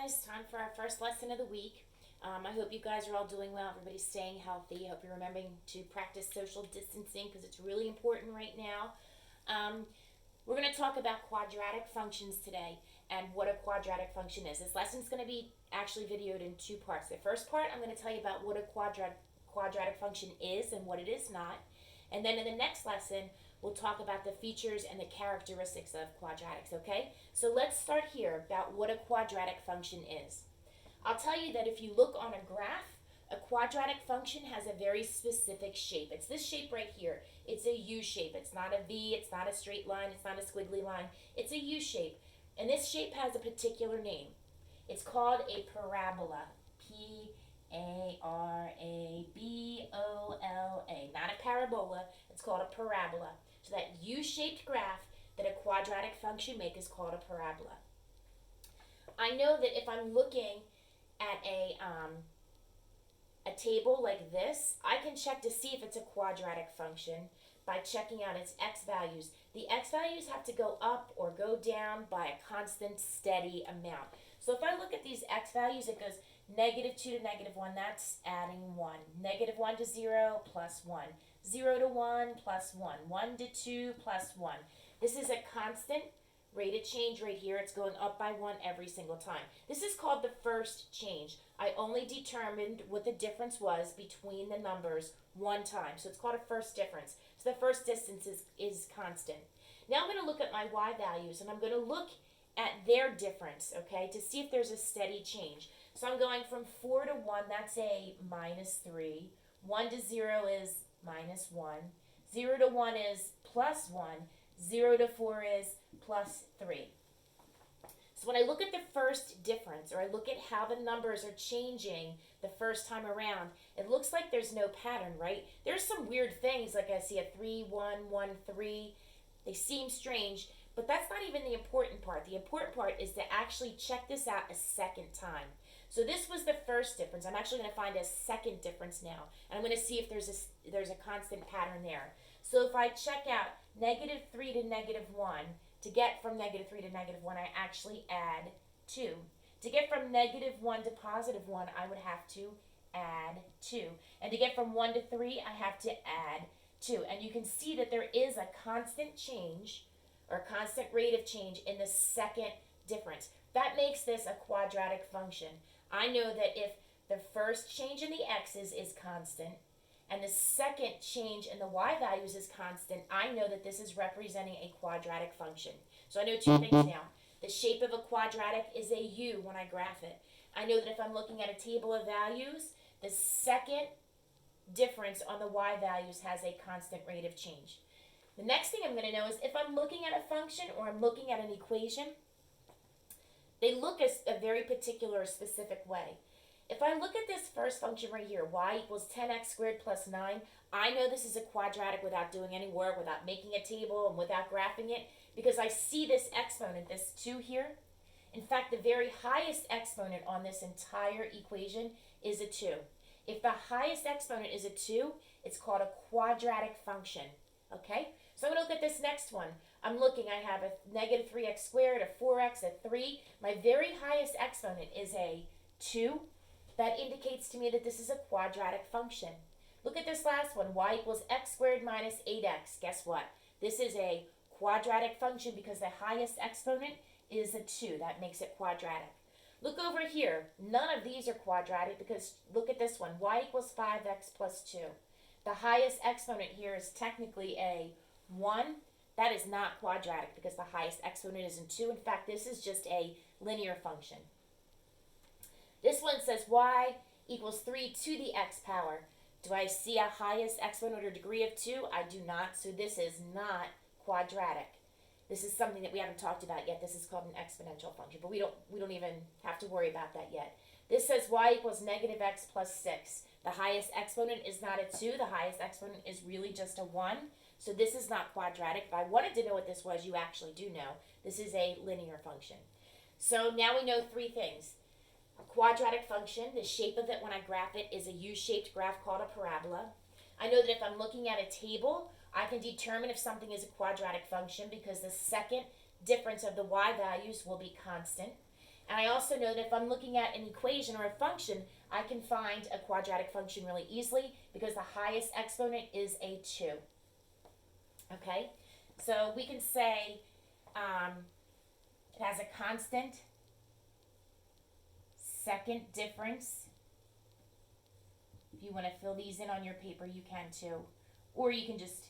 guys, time for our first lesson of the week. I hope you guys are all doing well. Everybody's staying healthy. I hope you're remembering to practice social distancing because it's really important right now. Um, we're going to talk about quadratic functions today and what a quadratic function is. This lesson is going to be actually videoed in two parts. The first part, I'm going to tell you about what a quadratic function is and what it is not. And then in the next lesson, we'll talk about the features and the characteristics of quadratics, okay? So let's start here about what a quadratic function is. I'll tell you that if you look on a graph, a quadratic function has a very specific shape. It's this shape right here. It's a U shape. It's not a V, it's not a straight line, it's not a squiggly line. It's a U shape. And this shape has a particular name. It's called a parabola. Parabola. Not a parabola, it's called a parabola. So that U-shaped graph that a quadratic function makes is called a parabola. I know that if I'm looking at a table like this, I can check to see if it's a quadratic function by checking out its x values. The x values have to go up or go down by a constant, steady amount. So if I look at these x values, it goes -2 to -1, that's adding 1. -1 to 0, plus 1. 0 to 1, plus 1. 1 to 2, plus 1. This is a constant rate of change right here. It's going up by 1 every single time. This is called the first change. I only determined what the difference was between the numbers one time. So it's called a first difference. So the first distance is constant. Now I'm going to look at my y values, and I'm going to look at their difference, okay, to see if there's a steady change. So I'm going from 4 to 1, that's a -3. 1 to 0 is -1. 0 to 1 is +1. 0 to 4 is +3. So when I look at the first difference, or I look at how the numbers are changing the first time around, it looks like there's no pattern, right? There's some weird things, like I see a 3, 1, 1, 3. They seem strange, but that's not even the important part. The important part is to actually check this out a second time. So this was the first difference. I'm actually going to find a second difference now, and I'm going to see if there's a constant pattern there. So if I check out -3 to -1, to get from -3 to -1, I actually add 2. To get from -1 to +1, I would have to add 2. And to get from 1 to 3, I have to add 2. And you can see that there is a constant change, or constant rate of change, in the second difference. That makes this a quadratic function. I know that if the first change in the x's is constant, and the second change in the y values is constant, I know that this is representing a quadratic function. So I know two things now. The shape of a quadratic is a U when I graph it. I know that if I'm looking at a table of values, the second difference on the y values has a constant rate of change. The next thing I'm going to know is if I'm looking at a function or I'm looking at an equation, they look a very particular, specific way. If I look at this first function right here, y equals 10x squared plus 9, I know this is a quadratic without doing any work, without making a table, and without graphing it, because I see this exponent, this 2 here. In fact, the very highest exponent on this entire equation is a 2. If the highest exponent is a 2, it's called a quadratic function. Okay? So I'm going to look at this next one. I'm looking, I have a -3x squared, a 4x, a 3. My very highest exponent is a 2. That indicates to me that this is a quadratic function. Look at this last one, y equals x squared minus 8x. Guess what? This is a quadratic function because the highest exponent is a 2. That makes it quadratic. Look over here. None of these are quadratic because look at this one, y equals 5x plus 2. The highest exponent here is technically a 1. That is not quadratic because the highest exponent isn't 2. In fact, this is just a linear function. This one says y equals 3 to the x power. Do I see a highest exponent or degree of 2? I do not, so this is not quadratic. This is something that we haven't talked about yet. This is called an exponential function, but we don't even have to worry about that yet. This says y equals -x plus 6. The highest exponent is not a 2. The highest exponent is really just a 1. So this is not quadratic. If I wanted to know what this was, you actually do know. This is a linear function. So now we know 3 things. A quadratic function, the shape of it when I graph it is a U-shaped graph called a parabola. I know that if I'm looking at a table, I can determine if something is a quadratic function because the second difference of the y values will be constant. And I also know that if I'm looking at an equation or a function, I can find a quadratic function really easily because the highest exponent is a 2. Okay? So we can say it has a constant second difference. If you want to fill these in on your paper, you can too. Or you can just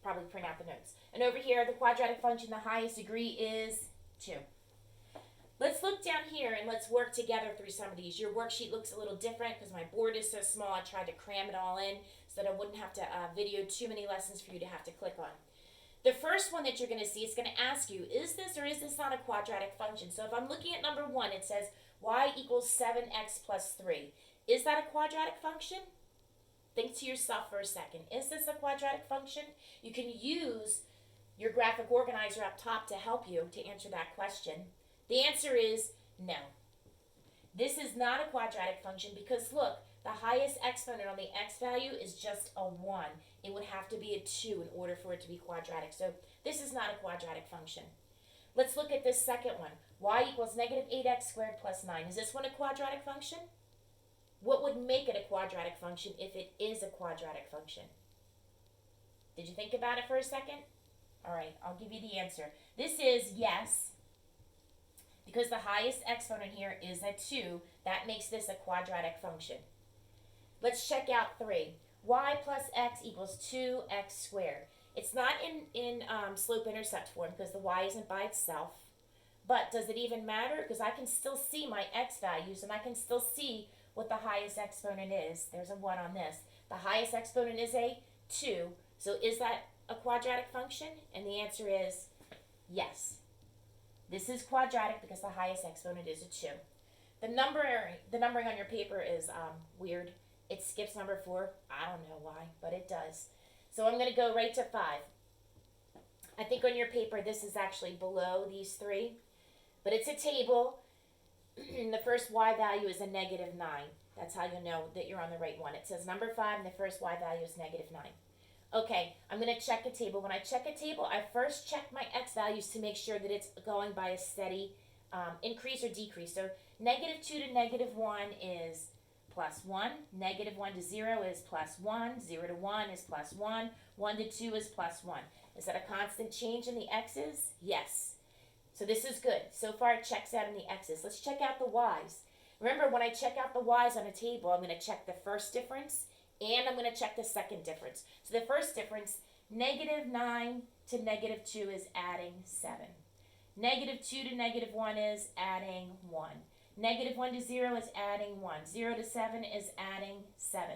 probably print out the notes. And over here, the quadratic function, the highest degree is 2. Let's look down here and let's work together through some of these. Your worksheet looks a little different because my board is so small. I tried to cram it all in so that I wouldn't have to video too many lessons for you to have to click on. The first one that you're going to see is going to ask you, is this or is this not a quadratic function? So if I'm looking at number 1, it says y equals 7x plus 3. Is that a quadratic function? Think to yourself for a second. Is this a quadratic function? You can use your graphic organizer up top to help you to answer that question. The answer is no. This is not a quadratic function because look, the highest exponent on the x value is just a 1. It would have to be a 2 in order for it to be quadratic. So this is not a quadratic function. Let's look at this second one. Y equals negative 8x squared plus 9. Is this one a quadratic function? What would make it a quadratic function if it is a quadratic function? Did you think about it for a second? All right, I'll give you the answer. This is yes. Because the highest exponent here is a 2, that makes this a quadratic function. Let's check out 3. Y plus x equals 2x squared. It's not in slope-intercept form because the y isn't by itself. But does it even matter? Because I can still see my x values and I can still see what the highest exponent is. There's a 1 on this. The highest exponent is a 2. So is that a quadratic function? And the answer is yes. This is quadratic because the highest exponent is a 2. The numbering on your paper is weird. It skips number 4. I don't know why, but it does. So I'm going to go right to 5. I think on your paper this is actually below these 3. But it's a table. The first y value is a negative 9. That's how you know that you're on the right one. It says number 5 and the first y value is negative 9. Okay, I'm going to check a table. When I check a table, I first check my x values to make sure that it's going by a steady increase or decrease. So negative 2 to negative 1 is plus 1. Negative 1 to 0 is plus 1. 0 to 1 is plus 1. 1 to 2 is plus 1. Is that a constant change in the x's? Yes. So this is good. So far it checks out in the x's. Let's check out the y's. Remember, when I check out the y's on a table, I'm going to check the first difference and I'm going to check the second difference. So the first difference, negative 9 to negative 2 is adding 7. Negative 2 to negative 1 is adding 1. Negative 1 to 0 is adding 1. 0 to 7 is adding 7.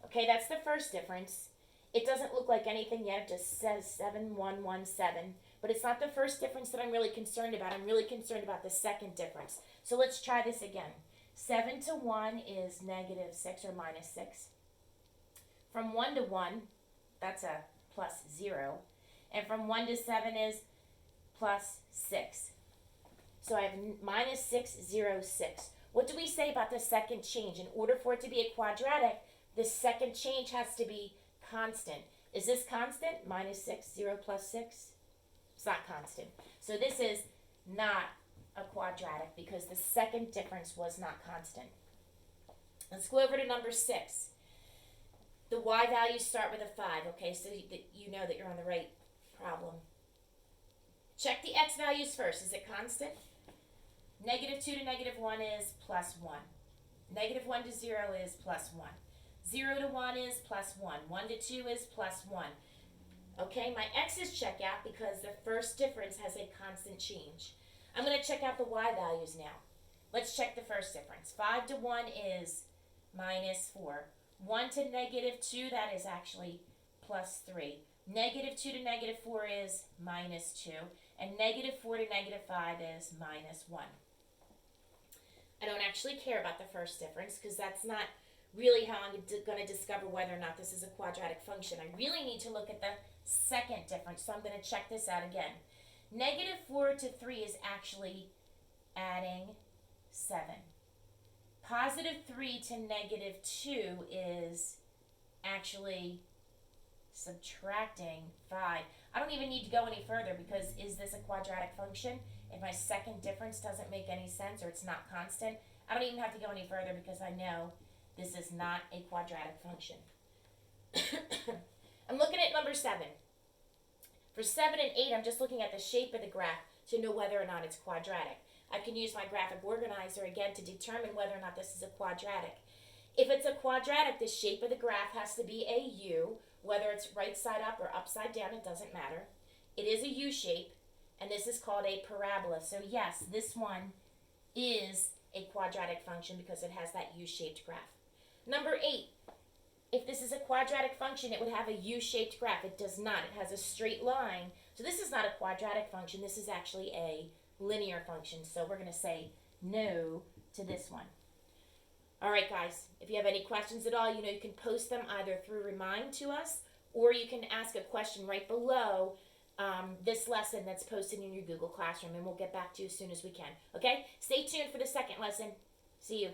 Okay, that's the first difference. It doesn't look like anything yet. It just says 7117. But it's not the first difference that I'm really concerned about. I'm really concerned about the second difference. So let's try this again. 7 to 1 is negative 6 or minus 6. From 1 to 1, that's a plus 0. And from 1 to 7 is plus 6. So I have minus 6, 0, 6. What do we say about the second change? In order for it to be a quadratic, the second change has to be constant. Is this constant? Minus 6, 0 plus 6? It's not constant. So this is not a quadratic because the second difference was not constant. Let's go over to number 6. The y values start with a 5, okay, so you know that you're on the right problem. Check the x values first. Is it constant? Negative 2 to negative 1 is plus 1. Negative 1 to 0 is plus 1. 0 to 1 is plus 1. 1 to 2 is plus 1. Okay, my x's check out because the first difference has a constant change. I'm going to check out the y values now. Let's check the first difference. 5 to 1 is minus 4. 1 to negative 2, that is actually plus 3. Negative 2 to negative 4 is minus 2. And negative 4 to negative 5 is minus 1. I don't actually care about the first difference because that's not really how I'm going to discover whether or not this is a quadratic function. I really need to look at the second difference, so I'm going to check this out again. Negative 4 to 3 is actually adding 7. Positive 3 to negative 2 is actually subtracting 5. I don't even need to go any further because is this a quadratic function? If my second difference doesn't make any sense or it's not constant, I don't even have to go any further because I know this is not a quadratic function. I'm looking at number 7. For 7 and 8, I'm just looking at the shape of the graph to know whether or not it's quadratic. I can use my graphic organizer again to determine whether or not this is a quadratic. If it's a quadratic, the shape of the graph has to be a U, whether it's right side up or upside down, it doesn't matter. It is a U shape, and this is called a parabola. So yes, this one is a quadratic function because it has that U-shaped graph. Number 8, if this is a quadratic function, it would have a U-shaped graph. It does not. It has a straight line. So this is not a quadratic function. This is actually a linear function. So we're going to say no to this one. All right, guys, if you have any questions at all, you can post them either through Remind to us, or you can ask a question right below this lesson that's posted in your Google Classroom, and we'll get back to you as soon as we can. Okay? Stay tuned for the second lesson. See you.